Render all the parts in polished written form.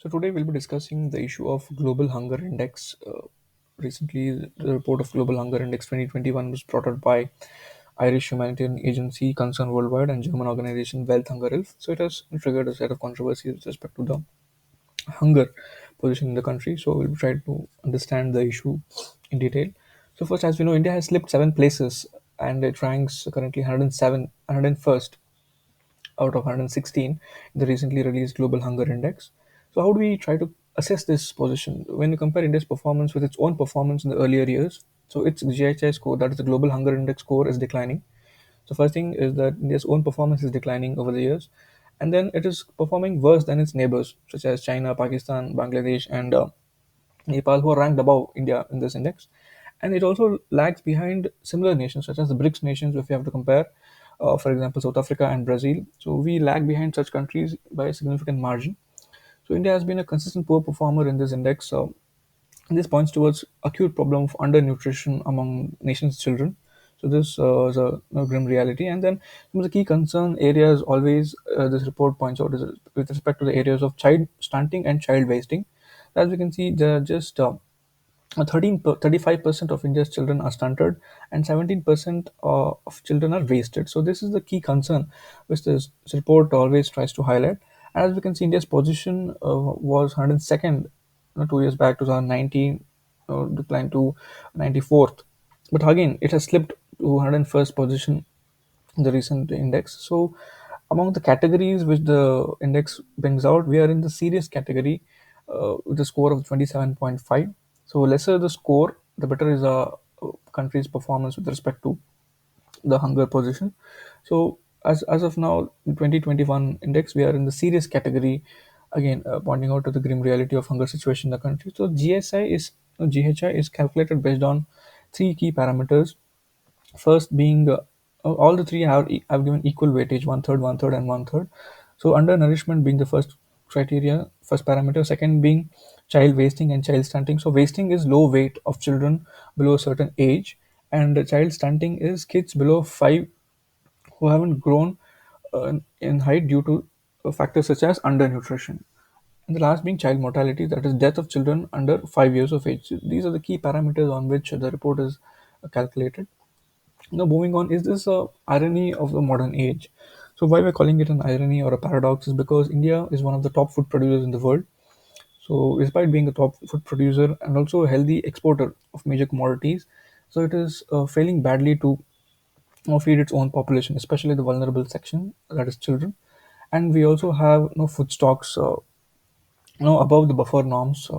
So today we'll be discussing the issue of Global Hunger Index. Recently, the report of Global Hunger Index 2021 was brought out by Irish Humanitarian Agency, Concern Worldwide, and German organization Wealth Hunger Hilf. So it has triggered a set of controversies with respect to the hunger position in the country. So we'll try to understand the issue in detail. So first, as we know, India has slipped 7 places and it ranks currently 107, 101st out of 116 in the recently released Global Hunger Index. So, how do we try to assess this position when you compare India's performance with its own performance in the earlier years? So, its GHI score, that is the Global Hunger Index score, is declining. So, first thing is that India's own performance is declining over the years, and then it is performing worse than its neighbors, such as China, Pakistan, Bangladesh, and Nepal, who are ranked above India in this index. And it also lags behind similar nations, such as the BRICS nations, if you have to compare, for example, South Africa and Brazil. So we lag behind such countries by a significant margin. So India has been a consistent poor performer in this index. And this points towards acute problem of undernutrition among nation's children. So this is a grim reality. And then some of the key concern areas always this report points out is with respect to the areas of child stunting and child wasting. As we can see, there are just 35% of India's children are stunted and 17% of children are wasted. So this is the key concern which this report always tries to highlight. And as we can see, India's position was 102nd 2 years back, 2019, declined to 94th. But again, it has slipped to 101st position in the recent index. So, among the categories which the index brings out, we are in the serious category with a score of 27.5. So, lesser the score, the better is a country's performance with respect to the hunger position. So, as of now, in 2021 index, we are in the serious category. Again, pointing out to the grim reality of hunger situation in the country. So, GHI is calculated based on three key parameters. First being all the three have given equal weightage, one third, and one third. So undernourishment being the first criteria, first parameter. Second being child wasting and child stunting. So wasting is low weight of children below a certain age, and child stunting is kids below 5 who haven't grown in height due to factors such as undernutrition. And the last being child mortality, that is death of children under 5 years of age. So these are the key parameters on which the report is calculated. Now, moving on, is this a irony of the modern age? So, why we're calling it an irony or a paradox is because India is one of the top food producers in the world. So, despite being a top food producer and also a healthy exporter of major commodities, so it is failing badly to feed its own population, especially the vulnerable section, that is children. And we also have food stocks above the buffer norms,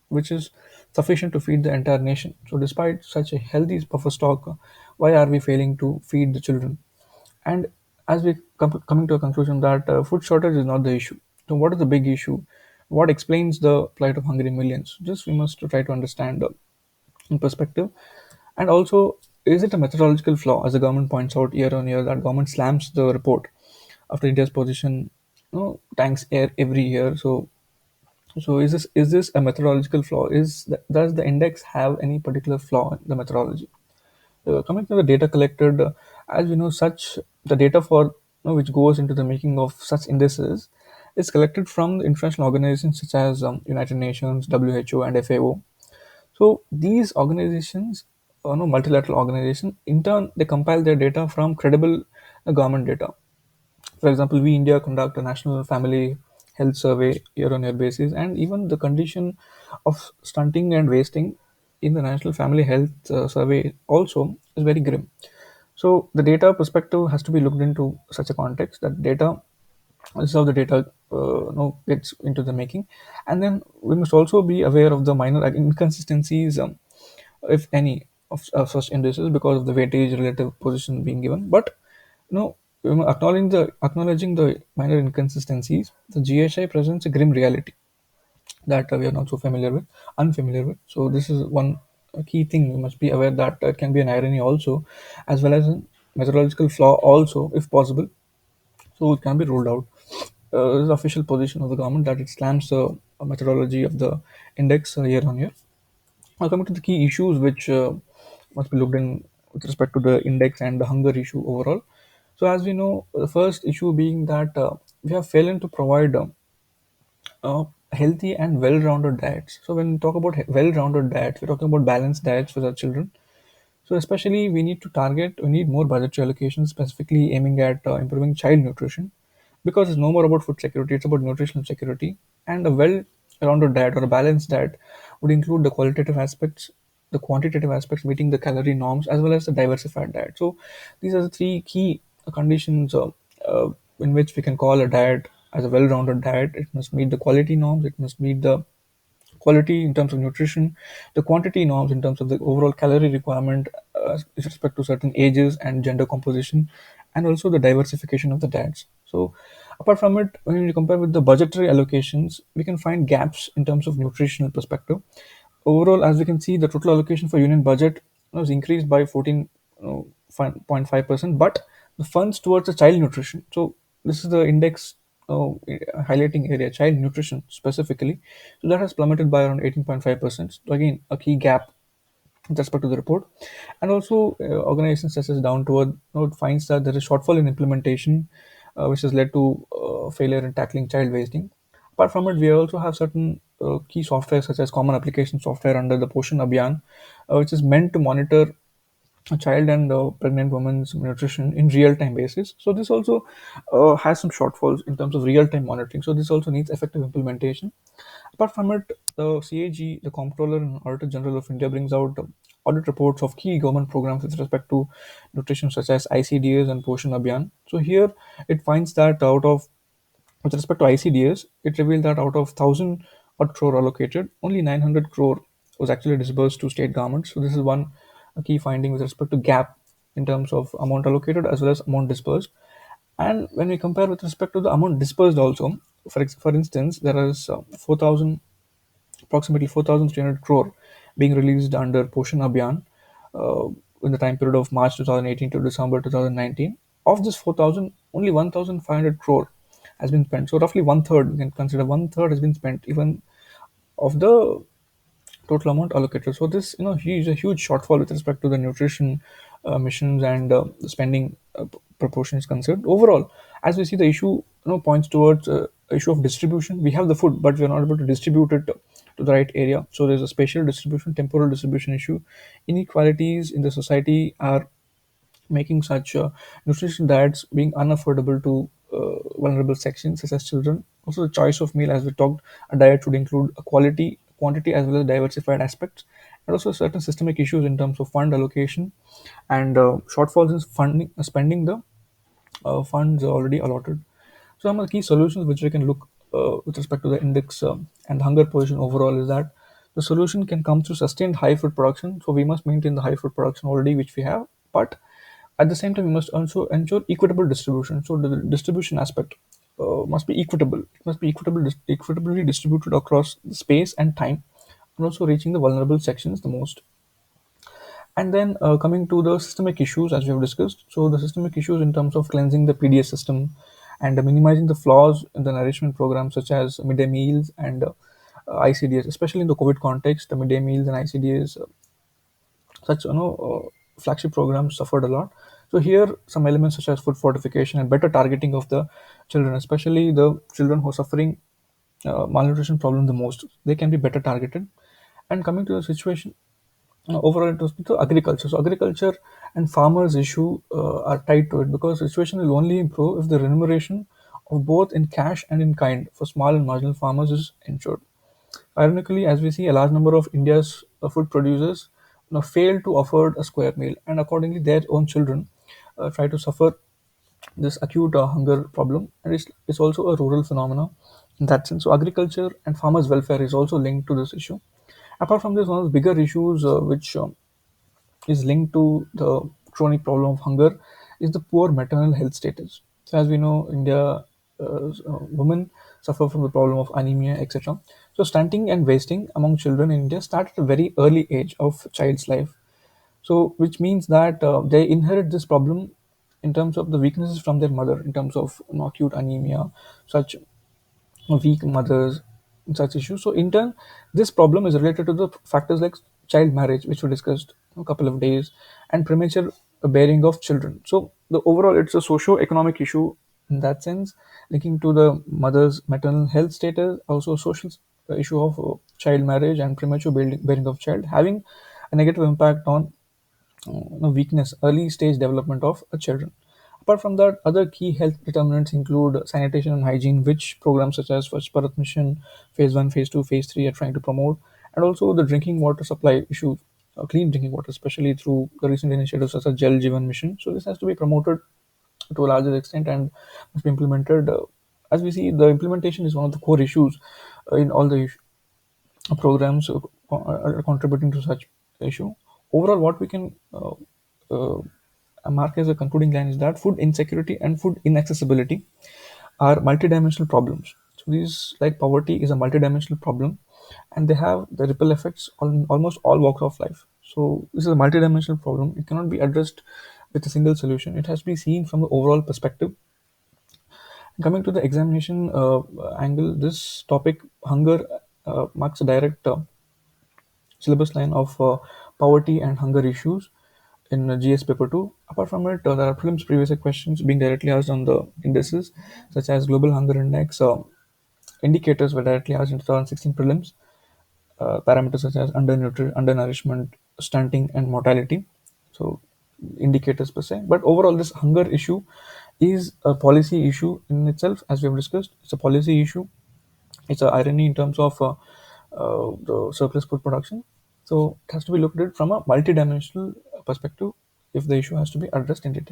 which is sufficient to feed the entire nation. So, despite such a healthy buffer stock, why are we failing to feed the children? And as we coming to a conclusion that food shortage is not the issue. So, what is the big issue? What explains the plight of hungry millions? Just we must try to understand in perspective. And also, is it a methodological flaw, as the government points out year on year, that government slams the report after India's position, tanks air every year. So is this a methodological flaw? Does the index have any particular flaw in the methodology? Coming to the data collected, as we know, such the data for which goes into the making of such indices is collected from the international organizations such as United Nations, WHO, and FAO. So these organizations, multilateral organizations, in turn they compile their data from credible government data. For example, we India conduct a national family health survey year-on-year basis, and even the condition of stunting and wasting in the national family health survey also is very grim. So the data perspective has to be looked into such a context that data this is how the data gets into the making, and then we must also be aware of the minor inconsistencies, if any, of such indices because of the weightage relative position being given. But acknowledging the minor inconsistencies, the GHI presents a grim reality that we are not so unfamiliar with. So this is one key thing we must be aware that it can be an irony also, as well as a methodological flaw also, if possible. So it can be ruled out. This is the official position of the government that it slams the methodology of the index year on year. Now coming to the key issues which must be looked in with respect to the index and the hunger issue overall. So as we know, the first issue being that we have failed to provide healthy and well-rounded diets. So when we talk about well-rounded diets, we're talking about balanced diets for our children. So especially we need more budgetary allocation specifically aiming at improving child nutrition, because it's no more about food security, it's about nutritional security. And a well-rounded diet or a balanced diet would include the qualitative aspects, the quantitative aspects, meeting the calorie norms, as well as the diversified diet. So these are the three key conditions uh, in which we can call a diet as a well-rounded diet. It must meet the quality norms, it must meet the quality in terms of nutrition, the quantity norms in terms of the overall calorie requirement with respect to certain ages and gender composition, and also the diversification of the diets. So, apart from it, when you compare with the budgetary allocations, we can find gaps in terms of nutritional perspective. Overall, as we can see, the total allocation for union budget was increased by 14.5%, but the funds towards the child nutrition. So this is the index highlighting area, child nutrition specifically. So that has plummeted by around 18.5%. So again, a key gap with respect to the report. And also, organizations such as Down to Earth finds that there is shortfall in implementation, which has led to failure in tackling child wasting. Apart from it, we also have certain key software such as common application software under the Poshan Abhiyan, which is meant to monitor a child and pregnant woman's nutrition in real time basis. So this also has some shortfalls in terms of real time monitoring. So this also needs effective implementation. Apart from it, the CAG, the Comptroller and Auditor General of India, brings out audit reports of key government programs with respect to nutrition, such as ICDS and Poshan Abhiyan. So here it finds that with respect to ICDS, it revealed that out of 1,000 odd crore allocated, only 900 crore was actually disbursed to state governments. So this is one key finding with respect to gap in terms of amount allocated as well as amount disbursed. And when we compare with respect to the amount dispersed also, for instance, there is 4,000 approximately 4,300 crore being released under Poshan Abhiyan uh, in the time period of March 2018 to December 2019. Of this 4,000, only 1,500 crore has been spent. So roughly one third, you can consider one third has been spent even of the total amount allocated. So this, is a huge shortfall with respect to the nutrition missions and the spending proportion is concerned. Overall, as we see, the issue points towards issue of distribution. We have the food, but we are not able to distribute it to the right area. So there's a spatial distribution, temporal distribution issue. Inequalities in the society are making such nutrition diets being unaffordable to vulnerable sections such as children. Also, the choice of meal, as we talked, a diet should include a quality, quantity, as well as diversified aspects, and also certain systemic issues in terms of fund allocation and shortfalls in funding, spending the funds already allotted. So, some of the key solutions which we can look with respect to the index and hunger position overall is that the solution can come through sustained high food production. So, we must maintain the high food production already, which we have, but at the same time, we must also ensure equitable distribution. So, the distribution aspect must be equitable. It must be equitably distributed across space and time, and also reaching the vulnerable sections the most. And then coming to the systemic issues, as we have discussed. So the systemic issues in terms of cleansing the PDS system and minimizing the flaws in the nourishment programs such as midday meals and ICDS, especially in the COVID context, the midday meals and ICDS, such flagship programs suffered a lot. So here, some elements such as food fortification and better targeting of the children, especially the children who are suffering malnutrition problem the most, they can be better targeted. And coming to the situation overall it was to agriculture. So agriculture and farmers issue are tied to it, because the situation will only improve if the remuneration of both in cash and in kind for small and marginal farmers is ensured. Ironically, as we see, a large number of India's food producers fail to afford a square meal, and accordingly their own children try to suffer this acute hunger problem, and it's also a rural phenomena in that sense. So agriculture and farmers welfare is also linked to this issue. Apart from this, one of the bigger issues which is linked to the chronic problem of hunger is the poor maternal health status. So, as we know, India women suffer from the problem of anemia, etc. So, stunting and wasting among children in India start at a very early age of child's life. So, which means that they inherit this problem in terms of the weaknesses from their mother, in terms of acute anemia, such weak mothers, and such issues. So, in turn, this problem is related to the factors like child marriage, which we discussed a couple of days, and premature bearing of children. So, the overall, it's a socio-economic issue in that sense, linking to the mother's maternal health status, also social issue of child marriage and premature bearing of child, having a negative impact on weakness, early stage development of children. Apart from that, other key health determinants include sanitation and hygiene, which programs such as Swachh Bharat Mission, Phase 1, Phase 2, Phase 3 are trying to promote, and also the drinking water supply issue, clean drinking water, especially through the recent initiatives such as Jal Jeevan Mission. So this has to be promoted to a larger extent and must be implemented. As we see, the implementation is one of the core issues in all the programs are contributing to such issue. Overall, what we can uh, mark as a concluding line is that food insecurity and food inaccessibility are multidimensional problems. So these, like poverty, is a multidimensional problem, and they have the ripple effects on almost all walks of life. So this is a multidimensional problem. It cannot be addressed with a single solution. It has to be seen from the overall perspective. Coming to the examination angle, this topic, hunger, marks a direct syllabus line of poverty and hunger issues in GS paper 2. Apart from it, there are prelims previous year questions being directly asked on the indices, such as Global Hunger Index. Indicators were directly asked in 2016 prelims. Parameters such as undernourishment, stunting, and mortality. So, indicators per se. But overall, this hunger issue is a policy issue in itself, as we have discussed. It's a policy issue. It's an irony in terms of the surplus food production. So it has to be looked at from a multidimensional perspective if the issue has to be addressed in detail.